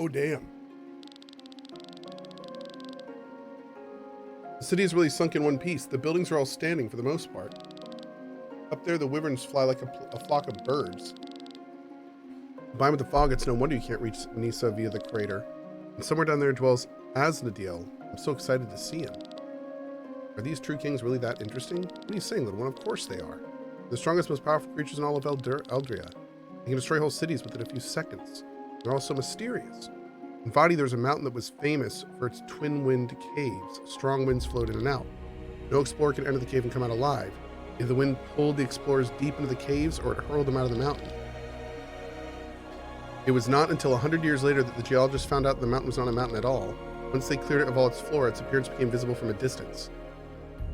Oh, damn. The city is really sunk in one piece. The buildings are all standing for the most part. Up there, the wyverns fly like a flock of birds. Combined with the fog, it's no wonder you can't reach Nhysa via the crater. And somewhere down there dwells Asnadiel. I'm so excited to see him. Are these true kings really that interesting? What are you saying, little one? Of course they are. The strongest, most powerful creatures in all of Eldria. They can destroy whole cities within a few seconds. They're also mysterious. In Vadi, there was a mountain that was famous for its twin-wind caves. Strong winds flowed in and out. No explorer could enter the cave and come out alive. Either the wind pulled the explorers deep into the caves or it hurled them out of the mountain. It was not until 100 years later that the geologists found out the mountain was not a mountain at all. Once they cleared it of all its flora, its appearance became visible from a distance.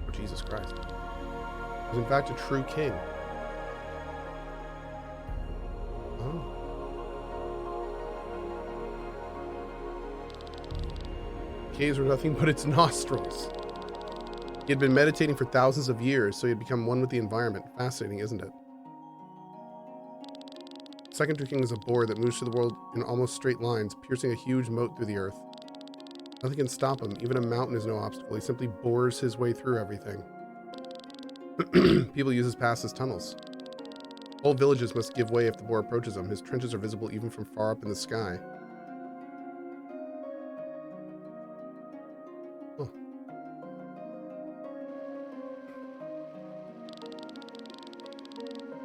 Oh, Jesus Christ. It was in fact a true king. Oh. The caves were nothing but its nostrils. He had been meditating for thousands of years, so he had become one with the environment. Fascinating, isn't it? The second true king is a boar that moves through the world in almost straight lines, piercing a huge moat through the earth. Nothing can stop him. Even a mountain is no obstacle. He simply bores his way through everything. People use his paths as tunnels. Whole villages must give way if the boar approaches them. His trenches are visible even from far up in the sky. Huh.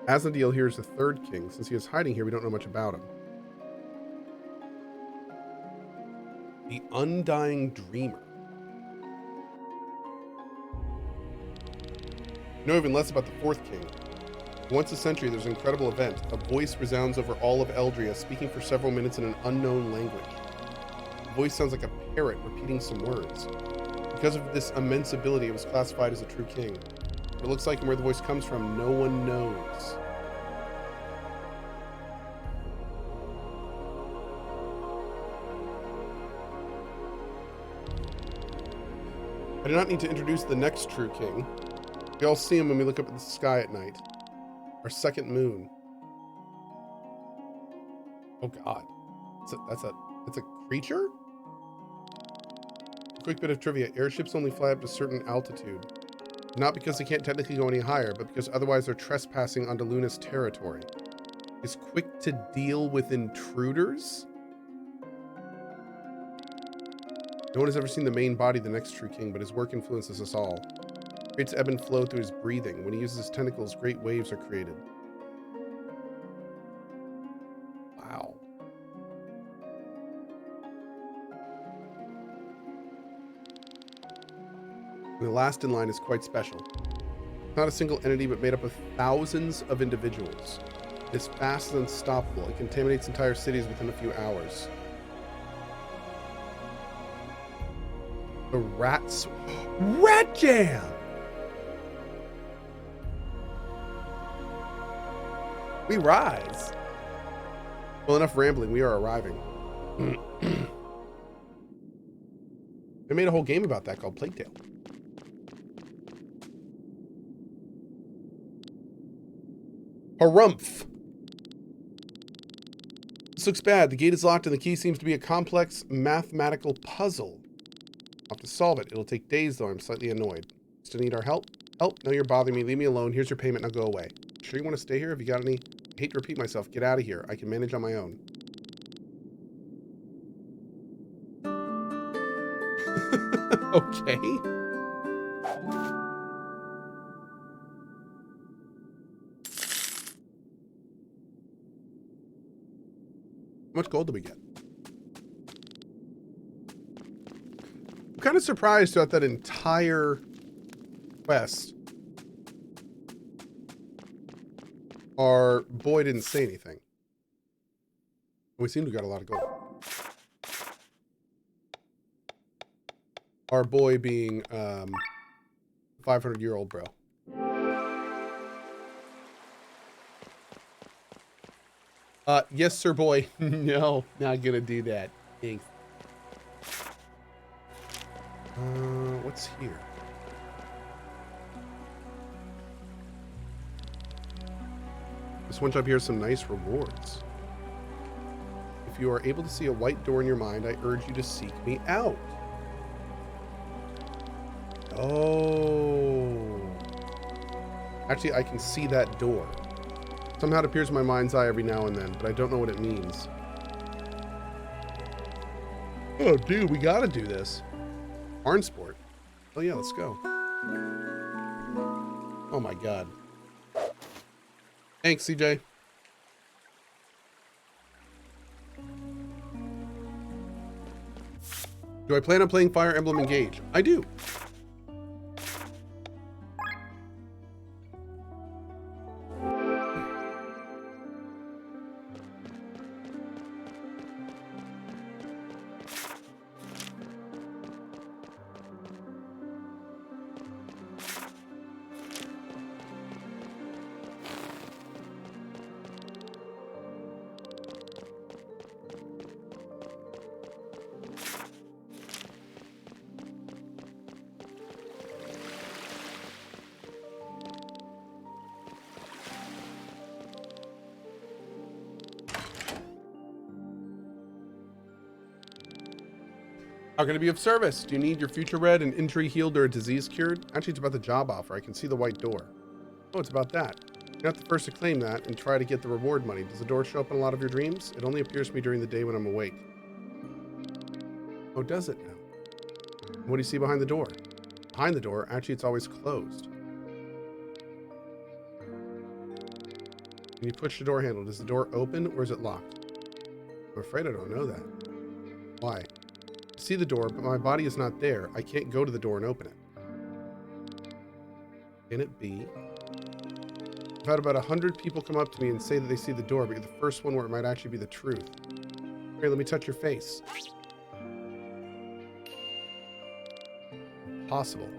Asnadiel here is the third king. Since he is hiding here, we don't know much about him. The Undying Dreamer. We know even less about the fourth king. Once a century, there's an incredible event. A voice resounds over all of Eldria, speaking for several minutes in an unknown language. The voice sounds like a parrot repeating some words. Because of this immense ability, it was classified as a true king. What it looks like and where the voice comes from, no one knows. I do not need to introduce the next true king. We all see him when we look up at the sky at night. Our second moon. Oh God. That's a creature? A quick bit of trivia. Airships only fly up to a certain altitude. Not because they can't technically go any higher, but because otherwise they're trespassing onto Luna's territory. Is quick to deal with intruders? No one has ever seen the main body of the next true king, but his work influences us all. Creates ebb and flow through his breathing. When he uses his tentacles, great waves are created. Wow. And the last in line is quite special. Not a single entity, but made up of thousands of individuals. It's fast and unstoppable. It contaminates entire cities within a few hours. The rats. Rat Jam! We rise. Well, enough rambling. We are arriving. They made a whole game about that called Plague Tale. Harumph. This looks bad. The gate is locked and the key seems to be a complex mathematical puzzle. I'll have to solve it. It'll take days, though. I'm slightly annoyed. Still need our help? Help? No, you're bothering me. Leave me alone. Here's your payment. Now go away. Sure you want to stay here? Have you got any? I hate to repeat myself. Get out of here. I can manage on my own. Okay. How much gold do we get? I'm kind of surprised throughout that entire quest. Our boy didn't say anything. We seem to have got a lot of gold. Our boy being 500-year-old bro. Yes, sir, boy. No, not gonna do that. Thanks. What's here? This one job here has some nice rewards. If you are able to see a white door in your mind, I urge you to seek me out. Oh. Actually, I can see that door. Somehow it appears in my mind's eye every now and then, but I don't know what it means. Oh, dude, we gotta do this. Barn sport. Oh, yeah, let's go. Oh, my God. Thanks, CJ. Do I plan on playing Fire Emblem Engage? I do. How can I be of service? Do you need your future read, an injury healed, or a disease cured? Actually, it's about the job offer. I can see the white door. Oh, it's about that. You're not the first to claim that and try to get the reward money. Does the door show up in a lot of your dreams? It only appears to me during the day when I'm awake. Oh, does it now? What do you see behind the door? Behind the door, actually, it's always closed. When you push the door handle, does the door open or is it locked? I'm afraid I don't know that. Why? I see the door, but my body is not there. I can't go to the door and open it. Can it be? I've had about 100 people come up to me and say that they see the door, but you're the first one where it might actually be the truth. Here, let me touch your face. Possible.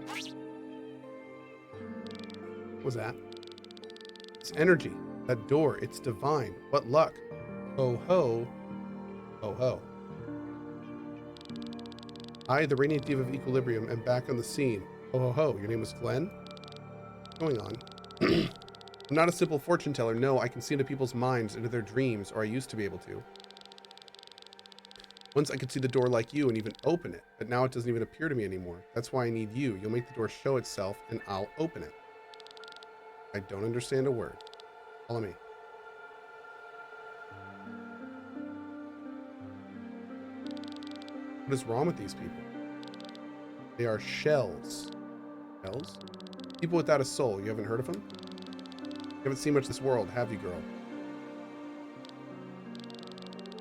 What was that? It's energy. That door, it's divine. What luck. Ho ho. Ho ho. I, the Radiant Diva of Equilibrium, am back on the scene. Ho ho ho. Your name was Glenn? What's going on? I'm not a simple fortune teller. No, I can see into people's minds, into their dreams, or I used to be able to. Once I could see the door like you and even open it, but now it doesn't even appear to me anymore. That's why I need you. You'll make the door show itself, and I'll open it. I don't understand a word. Follow me. What is wrong with these people? They are shells. Shells? People without a soul. You haven't heard of them? You haven't seen much of this world, have you, girl?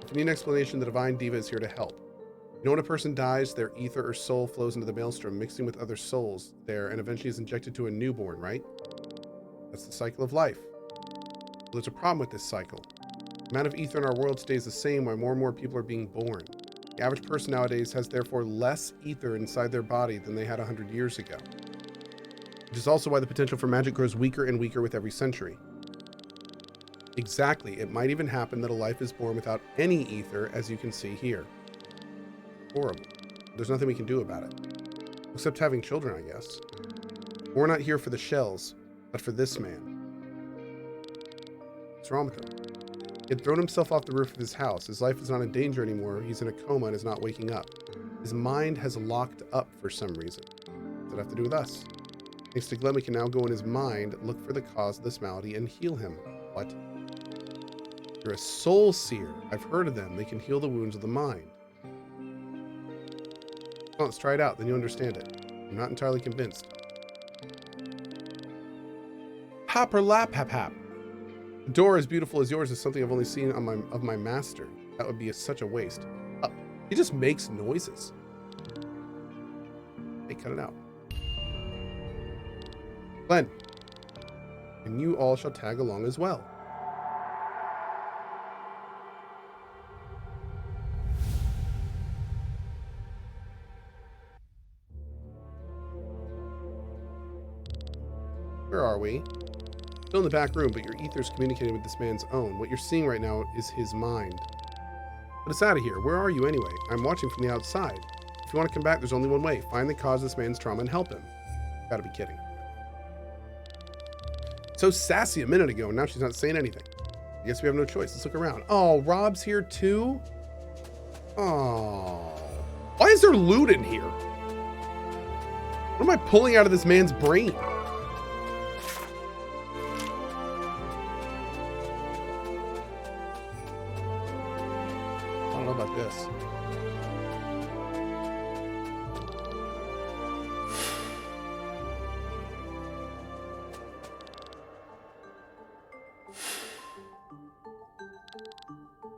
If you need an explanation, the Divine Diva is here to help. You know, when a person dies, their ether or soul flows into the maelstrom, mixing with other souls there, and eventually is injected to a newborn, right? That's the cycle of life. Well, there's a problem with this cycle. The amount of ether in our world stays the same while more and more people are being born. The average person nowadays has therefore less ether inside their body than they had 100 years ago. Which is also why the potential for magic grows weaker and weaker with every century. Exactly, it might even happen that a life is born without any ether, as you can see here. Horrible. There's nothing we can do about it. Except having children, I guess. We're not here for the shells, but for this man. What's wrong with him? He had thrown himself off the roof of his house. His life is not in danger anymore. He's in a coma and is not waking up. His mind has locked up for some reason. What does it have to do with us? Thanks to Glenn, we can now go in his mind, look for the cause of this malady, and heal him. What? You're a soul seer. I've heard of them. They can heal the wounds of the mind. Well, let's try it out, then you understand it. I'm not entirely convinced. Hop or lap, hap hap. The door as beautiful as yours is something I've only seen on of my master. That would be such a waste. He just makes noises. Hey, cut it out. Glenn. And you all shall tag along as well. Where are we? Still in the back room, but your ether's communicating with this man's own. What you're seeing right now is his mind. But it's out of here. Where are you anyway? I'm watching from the outside. If you want to come back, there's only one way. Find the cause of this man's trauma and help him. Gotta be kidding. So sassy a minute ago, and now she's not saying anything. I guess we have no choice. Let's look around. Oh, Rob's here too? Oh. Why is there loot in here? What am I pulling out of this man's brain? I don't know about this.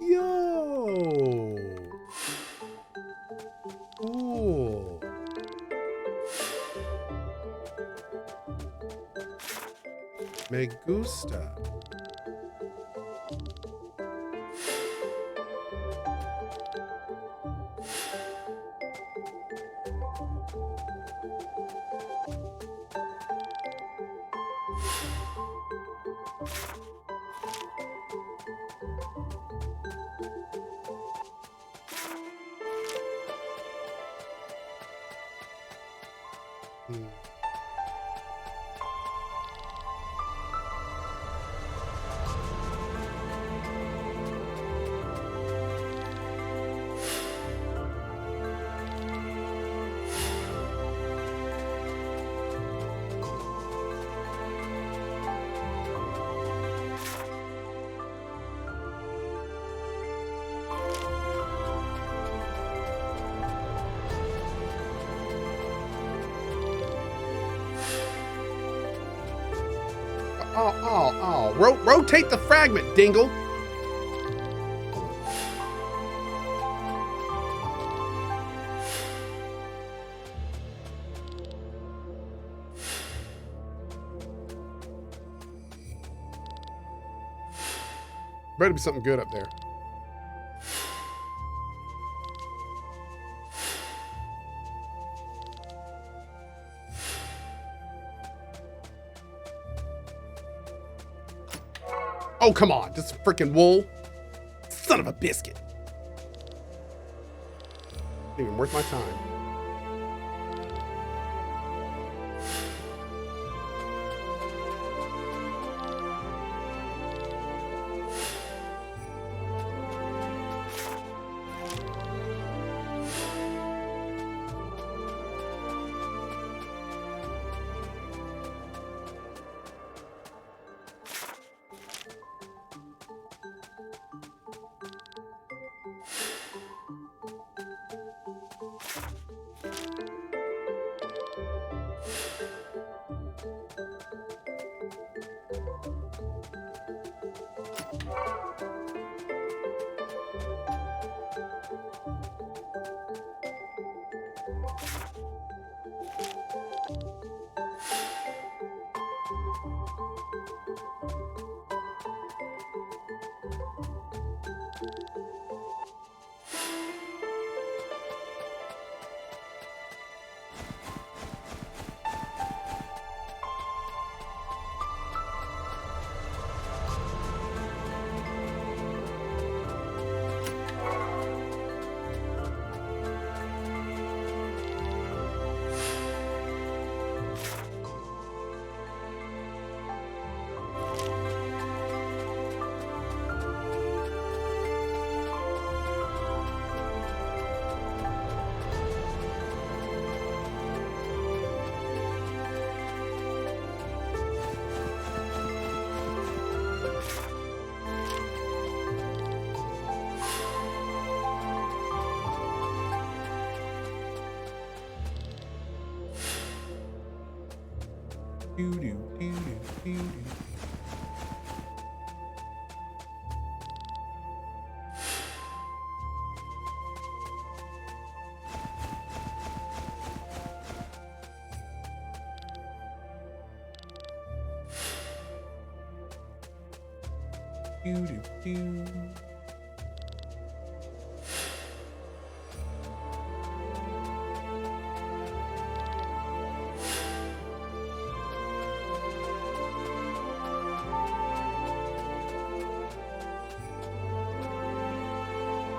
Yo. Cool. Me gusta. Oh. Rotate the fragment, dingle. Better be something good up there. Oh, come on. Just freaking wool. Son of a biscuit. Not even worth my time.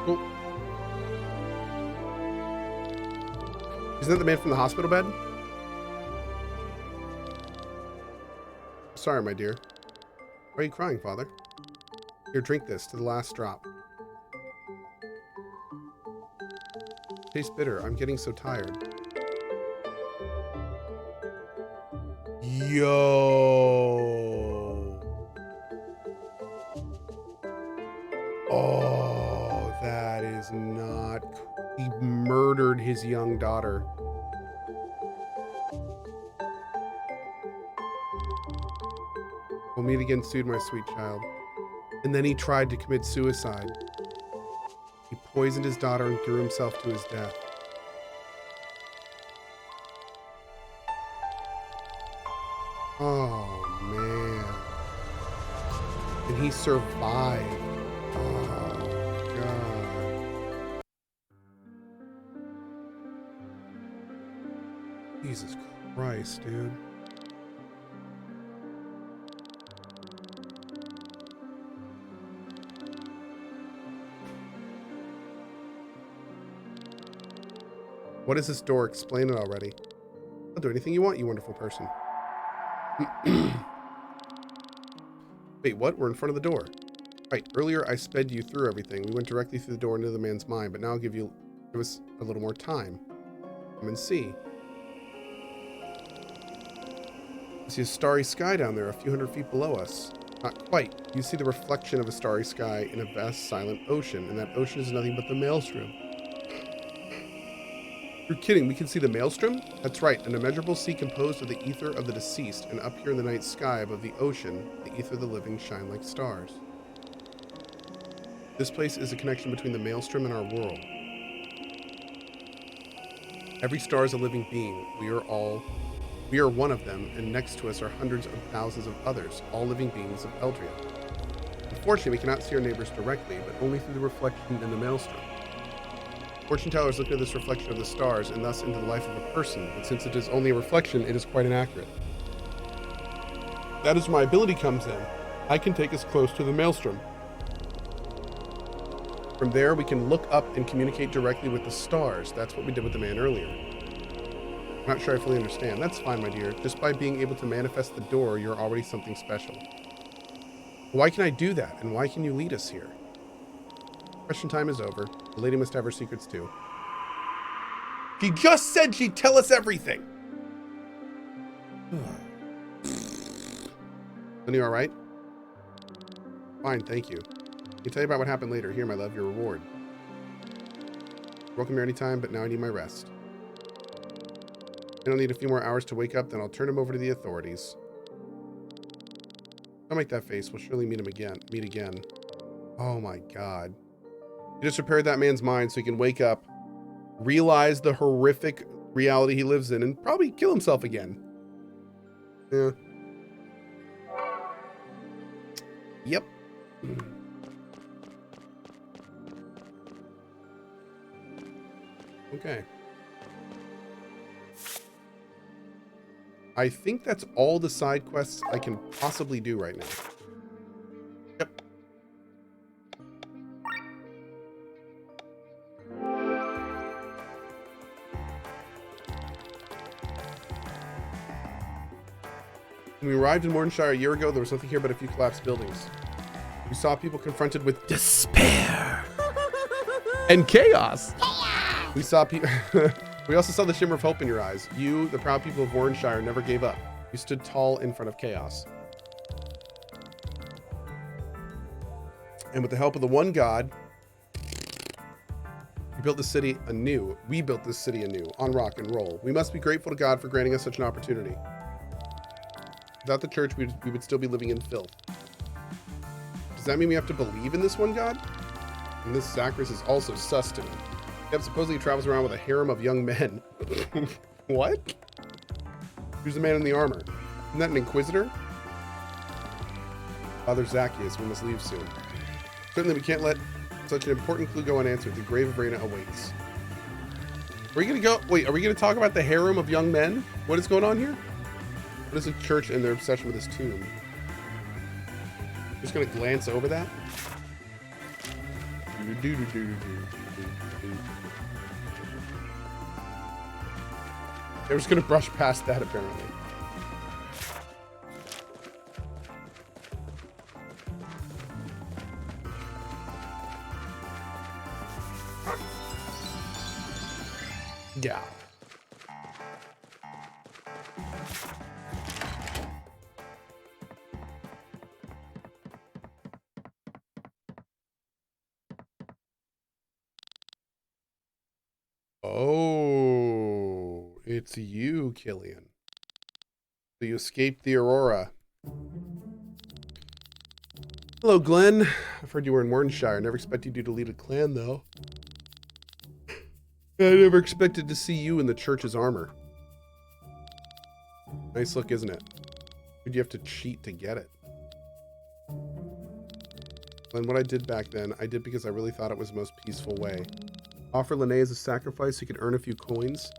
Cool. Isn't that the man from the hospital bed? Sorry, my dear. Why are you crying, father? Here, drink this to the last drop. Tastes bitter. I'm getting so tired. Yo. Oh, that is not... He murdered his young daughter. We'll meet again soon, my sweet child. And then he tried to commit suicide. He poisoned his daughter and threw himself to his death. Oh, man. And he survived. Oh, God. Jesus Christ, dude. What is this door? Explain it already. I'll do anything you want, you wonderful person. Wait, what? We're in front of the door. Right, earlier I sped you through everything. We went directly through the door into the man's mind, but now I'll give us a little more time. Come and see. I see a starry sky down there, a few hundred feet below us. Not quite. You see the reflection of a starry sky in a vast silent ocean, and that ocean is nothing but the maelstrom. You're kidding, we can see the maelstrom? That's right, an immeasurable sea composed of the ether of the deceased, and up here in the night sky above the ocean, the ether of the living shine like stars. This place is a connection between the maelstrom and our world. Every star is a living being. We are one of them, and next to us are hundreds of thousands of others, all living beings of Eldria. Unfortunately, we cannot see our neighbors directly, but only through the reflection in the maelstrom. Fortune tellers look at this reflection of the stars and thus into the life of a person, but since it is only a reflection, it is quite inaccurate. That is where my ability comes in. I can take us close to the maelstrom. From there, we can look up and communicate directly with the stars. That's what we did with the man earlier. I'm not sure I fully understand. That's fine, my dear. Just by being able to manifest the door, you're already something special. Why can I do that, and why can you lead us here? Question time is over. The lady must have her secrets too. She just said she'd tell us everything. Are you all right? Fine, thank you. I'll tell you about what happened later. Here, my love, your reward. You're welcome here anytime, but now I need my rest. I don't need a few more hours to wake up, then I'll turn him over to the authorities. Don't make that face. We'll surely meet again. Oh my God. You just repaired that man's mind so he can wake up, realize the horrific reality he lives in, and probably kill himself again. Yeah. Yep. Okay. I think that's all the side quests I can possibly do right now. Yep. When we arrived in Wyrnshire a year ago, there was nothing here but a few collapsed buildings. We saw people confronted with despair and chaos. We saw people. We also saw the shimmer of hope in your eyes. You, the proud people of Wyrnshire, never gave up. You stood tall in front of chaos. And with the help of the one God, we built this city anew. We built this city anew on rock and roll. We must be grateful to God for granting us such an opportunity. Without the church, we would still be living in filth. Does that mean we have to believe in this one God? And this Zacharias is also sus to me. Yep, supposedly he travels around with a harem of young men. What? Who's the man in the armor? Isn't that an inquisitor? Father Zacchaeus, we must leave soon. Certainly we can't let such an important clue go unanswered. The grave of Reyna awaits. Are we gonna go? Wait, are we gonna talk about the harem of young men? What is going on here? What is the church and their obsession with this tomb? Just gonna glance over that. They're just gonna brush past that apparently. go. Oh, it's you, Kylian. So you escaped the Aurora. Hello, Glenn. I've heard you were in Wyrnshire. Never expected you to lead a clan, though. I never expected to see you in the church's armor. Nice look, isn't it? Did you have to cheat to get it? Glenn, what I did back then, I did because I really thought it was the most peaceful way. Offer Lene as a sacrifice so you could earn a few coins.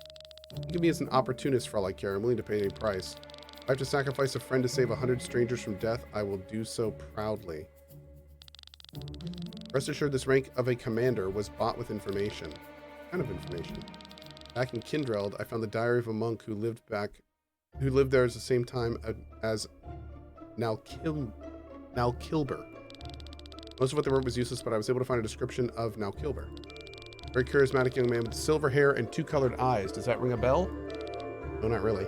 You can be as an opportunist for all I care. I'm willing to pay any price. If I have to sacrifice a friend to save 100 strangers from death, I will do so proudly. Rest assured, this rank of a commander was bought with information. What kind of information? Back in Kindreld, I found the diary of a monk who lived there at the same time as Nalkilber. Most of what they wrote was useless, but I was able to find a description of Nalkilber. Very charismatic young man with silver hair and two colored eyes. Does that ring a bell? No, not really.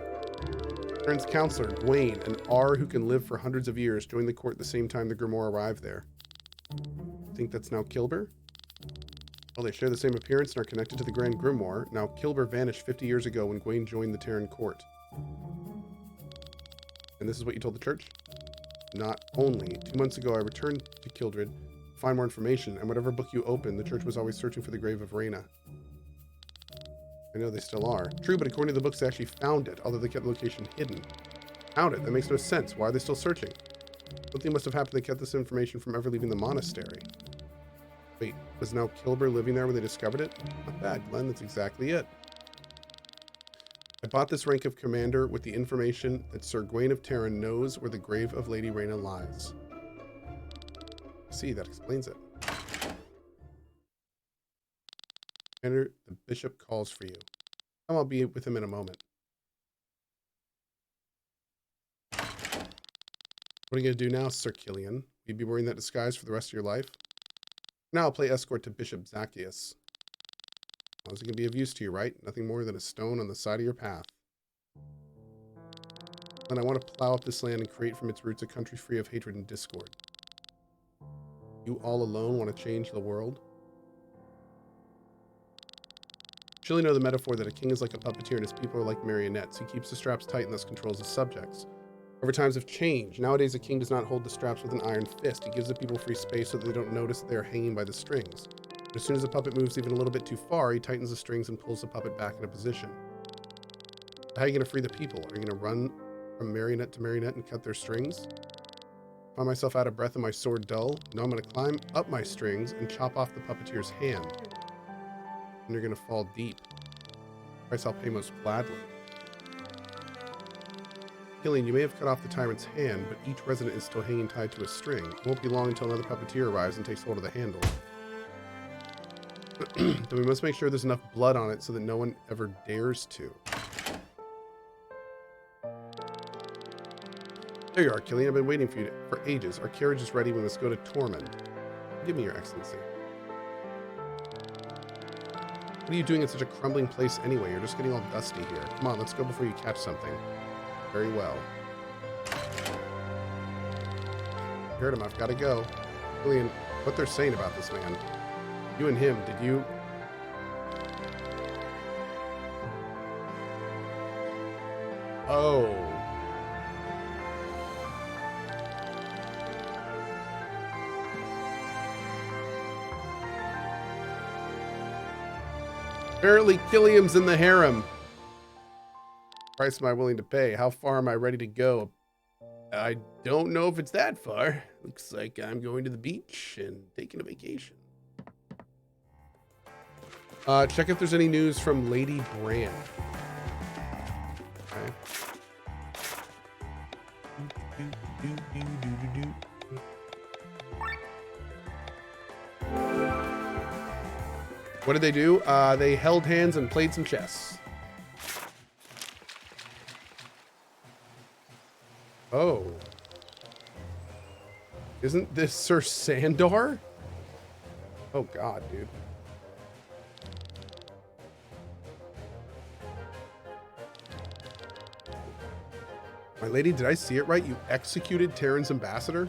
Aaron's counselor, Gwaine, an R who can live for hundreds of years, joined the court at the same time the Grimoire arrived there. Think that's Nalkilber? Well, they share the same appearance and are connected to the Grand Grimoire. Nalkilber vanished 50 years ago when Gwaine joined the Terran court. And this is what you told the church? Not only. 2 months ago, I returned to Kildred to find more information, and whatever book you opened, the church was always searching for the grave of Reyna. I know they still are. True, but according to the books, they actually found it, although they kept the location hidden. Found it? That makes no sense. Why are they still searching? Something must have happened that kept this information from ever leaving the monastery. Wait, was Nalkilber living there when they discovered it? Not bad, Glenn. That's exactly it. I bought this rank of commander with the information that Sir Gwaine of Terran knows where the grave of Lady Reyna lies. See, that explains it. Commander, the bishop calls for you. I'll be with him in a moment. What are you going to do now, Sir Kylian? Will you be wearing that disguise for the rest of your life? Now I'll play escort to Bishop Zacchaeus. Well, is it going to be of use to you, right? Nothing more than a stone on the side of your path. And I want to plow up this land and create from its roots a country free of hatred and discord. You all alone want to change the world? Surely know the metaphor that a king is like a puppeteer and his people are like marionettes. He keeps the straps tight and thus controls his subjects. Over times have changed. Nowadays, a king does not hold the straps with an iron fist. He gives the people free space so that they don't notice that they are hanging by the strings. But as soon as the puppet moves even a little bit too far, he tightens the strings and pulls the puppet back into position. How are you going to free the people? Are you going to run from marionette to marionette and cut their strings? Find myself out of breath and my sword dull? No, I'm going to climb up my strings and chop off the puppeteer's hand. And you're going to fall deep. Price I'll pay most gladly. Kylian, you may have cut off the tyrant's hand, but each resident is still hanging tied to a string. It won't be long until another puppeteer arrives and takes hold of the handle. Then we must make sure there's enough blood on it so that no one ever dares to. There you are, Kylian. I've been waiting for you for ages. Our carriage is ready. We must go to Tormund. Give me, Your Excellency. What are you doing in such a crumbling place anyway? You're just getting all dusty here. Come on, let's go before you catch something. Very well. Heard him. I've got to go. Kylian, what they're saying about this man. You and him, did you... Oh. Apparently Kylian's in the harem. Price am I willing to pay? How far am I ready to go? I don't know if it's that far. Looks like I'm going to the beach and taking a vacation. Check if there's any news from Lady Brand. Okay. What did they do? They held hands and played some chess. Oh. Isn't this Sir Sandar? Oh god, dude. My lady, did I see it right? You executed Terran's ambassador?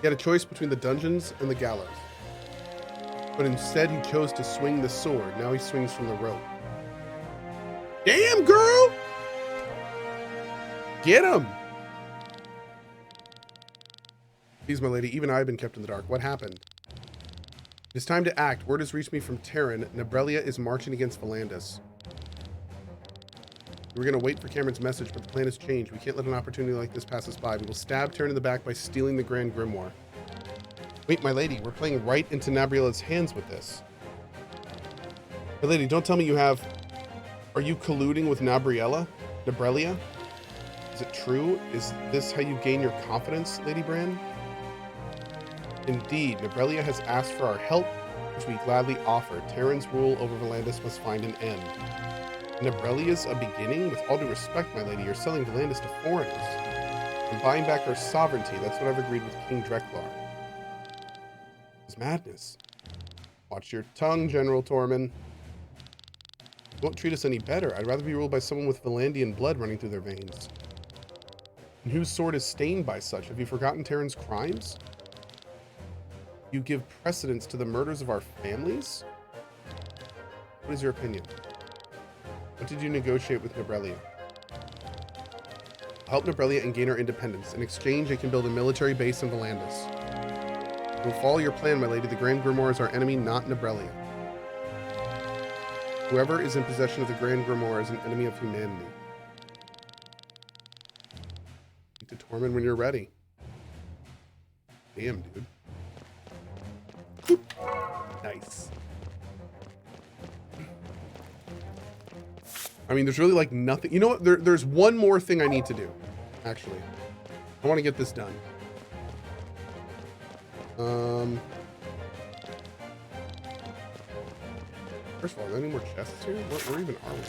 He had a choice between the dungeons and the gallows. But instead he chose to swing the sword. Now he swings from the rope. Damn, girl! Get him! Please, my lady, even I have been kept in the dark. What happened? It is time to act. Word has reached me from Terran. Nebrelia is marching against Volandis. We were going to wait for Cameron's message, but the plan has changed. We can't let an opportunity like this pass us by. We will stab Terran in the back by stealing the Grand Grimoire. Wait, my lady, we're playing right into Nabriela's hands with this. My lady, don't tell me you have... Are you colluding with Nebrelia? Is it true? Is this how you gain your confidence, Lady Bran? Indeed, Nebrelia has asked for our help, which we gladly offer. Terran's rule over Volandis must find an end. Nebrelia's a beginning? With all due respect, my lady, you're selling Volandis to foreigners. And buying back our sovereignty. That's what I've agreed with King Dreklar. It's madness. Watch your tongue, General Tormund. You won't treat us any better. I'd rather be ruled by someone with Valandian blood running through their veins. And whose sword is stained by such? Have you forgotten Terran's crimes? You give precedence to the murders of our families? What is your opinion? What did you negotiate with Nebrelia? Help Nebrelia and gain our independence. In exchange, I can build a military base in Volandis. We'll follow your plan, my lady. The Grand Grimoire is our enemy, not Nebrelia. Whoever is in possession of the Grand Grimoire is an enemy of humanity. Speak to Tormund when you're ready. Damn, dude. Nice. I mean, there's really like nothing. You know what? There's one more thing I need to do. Actually, I want to get this done. First of all, are there any more chests here? Where even are we?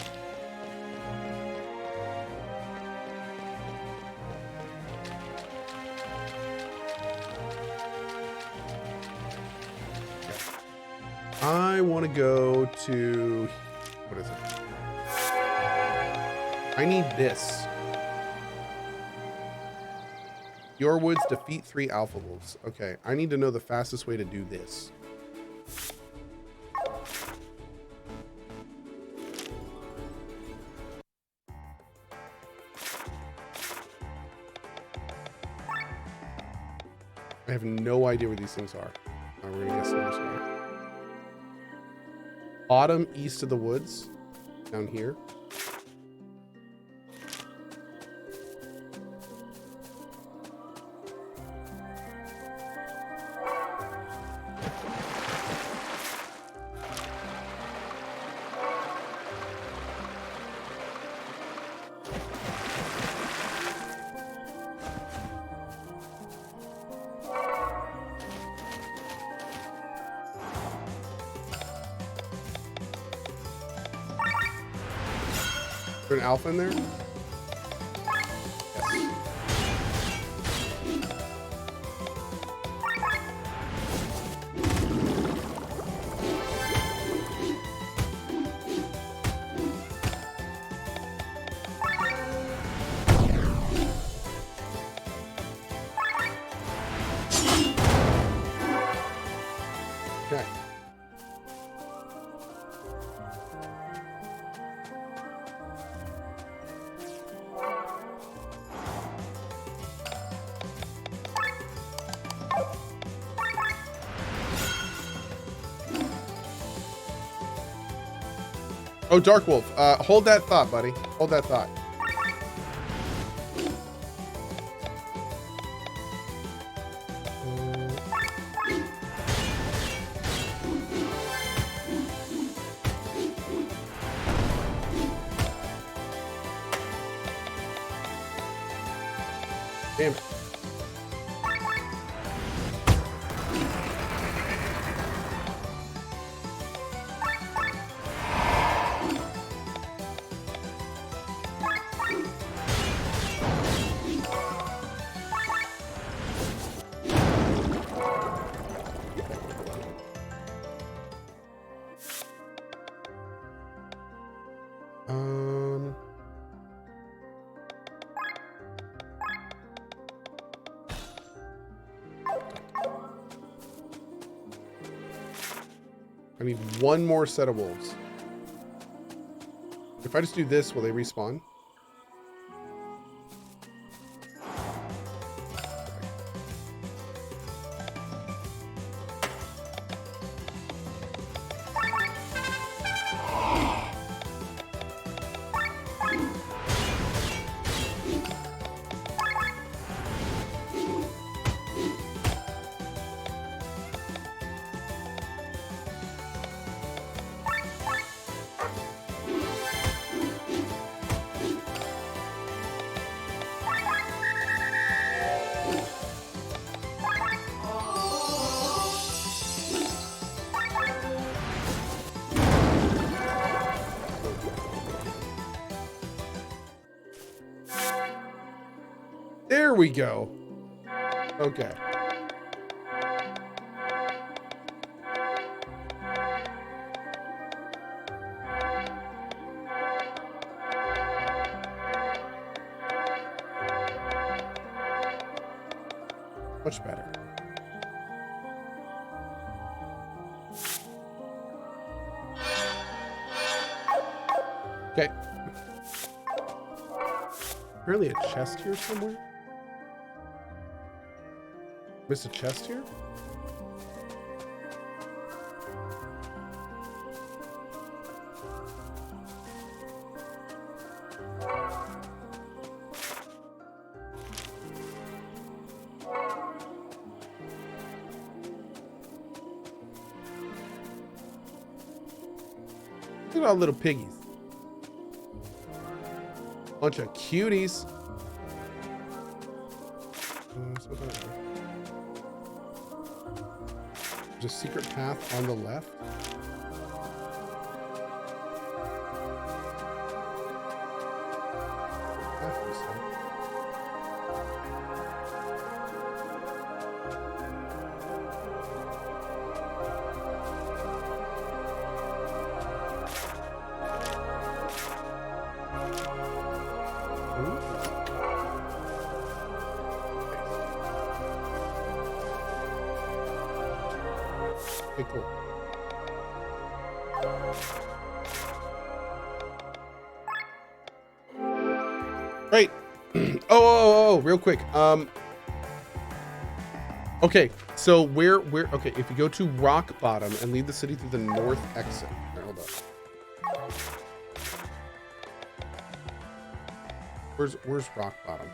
I want to go to, what is it? I need this. Your woods defeat 3 alpha wolves. Okay, I need to know the fastest way to do this. I have no idea where these things are. We're gonna guess this way. Bottom east of the woods, down here. Is there an alpha in there? Yes. Okay. Oh, Dark Wolf. Hold that thought, buddy. Hold that thought. Damn it. I need one more set of wolves. If I just do this, will they respawn? There we go. Okay. Much better. Okay. Apparently a chest here somewhere. Missed a chest here? Look at all little piggies. Bunch of cuties. There's a secret path on the left. Okay, cool. Right. Oh, real quick. Okay, so okay, if you go to Rock Bottom and leave the city through the north exit. Right, hold up. Where's Rock Bottom?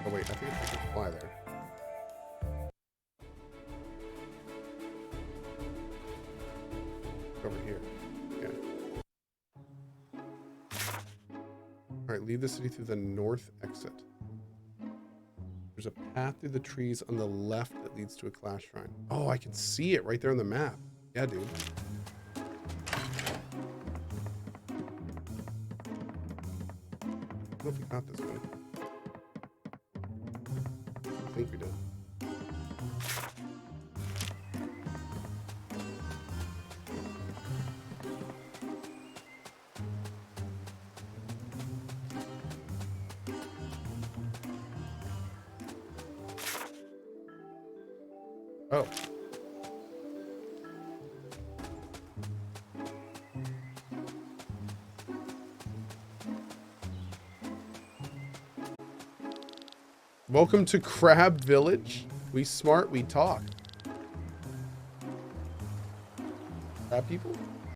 Oh wait, I think I can fly there. Over here. Yeah. All right, leave the city through the north exit. There's a path through the trees on the left that leads to a class shrine. Oh, I can see it right there on the map. Yeah, dude. I don't know if we got this one. I think we did. Oh. Welcome to Crab Village. We smart, we talk. Crab people?